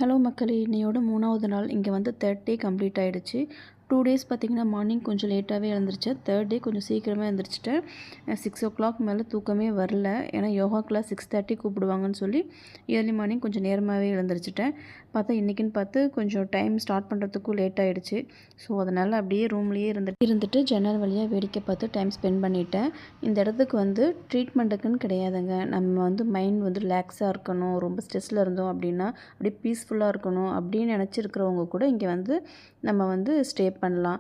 Hello மக்களே, இன்னையோட 3வது நாள். இங்கே வந்து 3rd டே கம்ப்ளீட் ஆகிடுச்சு. 2 டேஸ் பார்த்திங்கன்னா மார்னிங் கொஞ்சம் லேட்டாகவே எழுந்திரிச்சேன். 3rd டே கொஞ்சம் சீக்கிரமாக எழுந்திரிச்சிட்டேன். 6 o'clock மேலே தூக்கமே வரல. ஏன்னா யோகா கிளாஸ் 6:30 கூப்பிடுவாங்கன்னு சொல்லி ஏர்லி மார்னிங் கொஞ்சம் நேரமாகவே எழுந்திரிச்சிட்டேன். பார்த்தா இன்றைக்கின்னு பார்த்து கொஞ்சம் டைம் ஸ்டார்ட் பண்ணுறதுக்கும் லேட் ஆகிடுச்சு. ஸோ அதனால் அப்படியே ரூம்லேயே இருந்துட்டு ஜன்னல் வழியாக வேடிக்கை பார்த்து டைம் ஸ்பெண்ட் பண்ணிட்டேன். இந்த இடத்துக்கு வந்து ட்ரீட்மெண்ட்டுக்குன்னு கிடையாதுங்க. நம்ம வந்து மைண்ட் வந்து ரிலாக்ஸாக இருக்கணும், ரொம்ப ஸ்ட்ரெஸ்ஸில் இருந்தோம் அப்படின்னா அப்படியே பீஸ்ஃபுல்லாக இருக்கணும் அப்படின்னு நினச்சிருக்கிறவங்க கூட இங்கே வந்து நம்ம வந்து ஸ்டே பண்ணலாம்.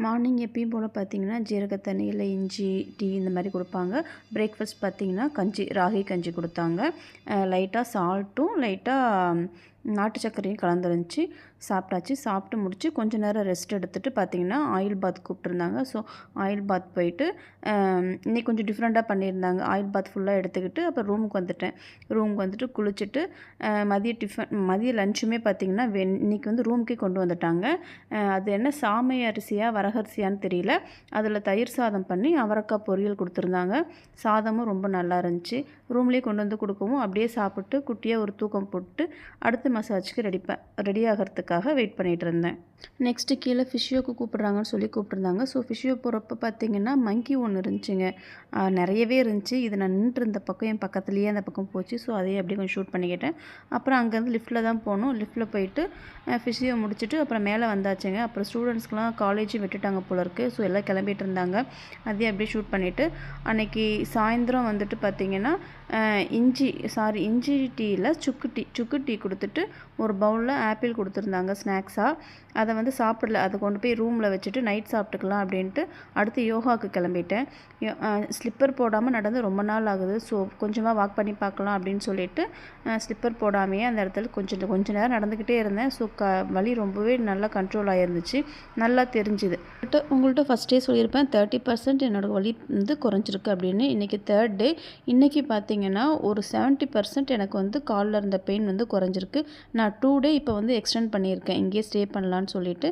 மார்னிங் எப்பயும் போல் பார்த்திங்கன்னா ஜீரக தண்ணி இல்லை இஞ்சி டீ இந்த மாதிரி கொடுப்பாங்க. பிரேக்ஃபாஸ்ட் பார்த்திங்கன்னா ராகி கஞ்சி கொடுத்தாங்க. லைட்டாக சால்ட்டும் லைட்டாக நாட்டு சர்க்கரையும் கலந்துருந்துச்சு. சாப்பிட்டாச்சு. சாப்பிட்டு முடிச்சு கொஞ்சம் நேரம் ரெஸ்ட் எடுத்துகிட்டு பார்த்திங்கன்னா ஆயில் பாத் கூப்பிட்ருந்தாங்க. ஸோ ஆயில் பாத் போயிட்டு இன்றைக்கி கொஞ்சம் டிஃப்ரெண்ட்டாக பண்ணியிருந்தாங்க. ஆயில் பாத் ஃபுல்லாக எடுத்துக்கிட்டு அப்புறம் ரூமுக்கு வந்துட்டேன். ரூமுக்கு வந்துட்டு குளிச்சுட்டு மதிய லஞ்சுமே பார்த்திங்கன்னா இன்றைக்கி வந்து ரூமுக்கே கொண்டு வந்துட்டாங்க. அது என்ன சாமை அரிசியா வரகரிசியான்னு தெரியல. அதில் தயிர் சாதம் பண்ணி அவரைக்காய் பொரியல் கொடுத்துருந்தாங்க. சாதமும் ரொம்ப நல்லா இருந்துச்சு. ரூம்லேயே கொண்டு வந்து கொடுக்கவும் அப்படியே சாப்பிட்டு குட்டியாக ஒரு தூக்கம் போட்டு அடுத்த மசாஜுக்கு ரெடி ஆகிறதுக்காக வெயிட் பண்ணிகிட்டு இருந்தேன். நெக்ஸ்ட்டு கீழே ஃபிஷியோக்கு கூப்பிட்றாங்கன்னு சொல்லி கூப்பிட்ருந்தாங்க. ஸோ ஃபிஷியோ போகிறப்ப பார்த்திங்கன்னா மங்கி ஒன்று இருந்துச்சுங்க. நிறையவே இருந்துச்சு. இது நான் நின்றுருந்த பக்கம் என் பக்கத்துலேயே அந்த பக்கம் போச்சு. ஸோ அதையே அப்படியே கொஞ்சம் ஷூட் பண்ணிக்கிட்டேன். அப்புறம் அங்கேருந்து லிஃப்ட்டில் தான் போகணும். லிஃப்ட்டில் போயிட்டு ஃபிஷியோ முடிச்சுட்டு அப்புறம் மேலே வந்தாச்சுங்க. அப்புறம் ஸ்டூடெண்ட்ஸ்க்கெலாம் காலேஜும் விட்டுட்டாங்க போல இருக்குது. ஸோ எல்லாம் கிளம்பிட்டு இருந்தாங்க. அதையே அப்படியே ஷூட் பண்ணிவிட்டு அன்றைக்கி சாயந்தரம் வந்துட்டு பார்த்திங்கன்னா இஞ்சி டீயில் சுக்கு டீ கொடுத்துட்டு ஒரு பவுலில் ஆப்பிள் கொடுத்துருந்தாங்க ஸ்நாக்ஸாக. அதை வந்து சாப்பிடல. அதை கொண்டு போய் ரூமில் வச்சுட்டு நைட் சாப்பிட்டுக்கலாம் அப்படின்ட்டு அடுத்து யோகாவுக்கு கிளம்பிட்டேன். ஸ்லிப்பர் போடாமல் நடந்து ரொம்ப நாள் ஆகுது. ஸோ கொஞ்சமாக வாக் பண்ணி பார்க்கலாம் அப்படின்னு சொல்லிட்டு ஸ்லிப்பர் போடாமையே அந்த இடத்துல கொஞ்சம் நேரம் நடந்துக்கிட்டே இருந்தேன். ஸோ வலி ரொம்பவே நல்லா கண்ட்ரோல் ஆகிருந்துச்சு. நல்லா தெரிஞ்சுது. உங்கள்கிட்ட ஃபஸ்ட்டே சொல்லியிருப்பேன் 30% என்னோடய வலி வந்து குறைஞ்சிருக்கு அப்படின்னு. இன்றைக்கி 3rd டே. இன்றைக்கி பார்த்திங்கன்னா ஒரு 70% எனக்கு வந்து காலில் இருந்த பெயின் வந்து குறைஞ்சிருக்கு. நான் 2 டே இப்போ வந்து எக்ஸ்டெண்ட் பண்ணியிருக்கேன். இங்கேயே ஸ்டே பண்ணலான்னு சொல்லிட்டு.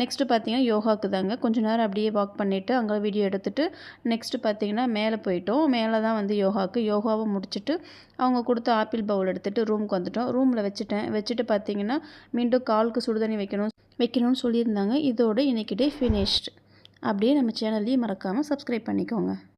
நெக்ஸ்ட்டு பார்த்திங்கன்னா யோகாவுக்கு தாங்க. கொஞ்சம் நேரம் அப்படியே வாக் பண்ணிவிட்டு அங்கே வீடியோ எடுத்துகிட்டு நெக்ஸ்ட்டு பார்த்திங்கன்னா மேலே போயிட்டோம். மேலே தான் வந்து யோகாவை முடிச்சுட்டு அவங்க கொடுத்த ஆப்பிள் பவுல் எடுத்துகிட்டு ரூமுக்கு வந்துட்டோம். ரூமில் வச்சுட்டு பார்த்திங்கன்னா மீண்டும் காலுக்கு சுடுதண்ணி வைக்கணும்னு சொல்லியிருந்தாங்க. இதோடு இன்றைக்கி டே ஃபினிஷ்ட். அப்படியே நம்ம சேனல்லையும் மறக்காமல் சப்ஸ்கிரைப் பண்ணிக்கோங்க.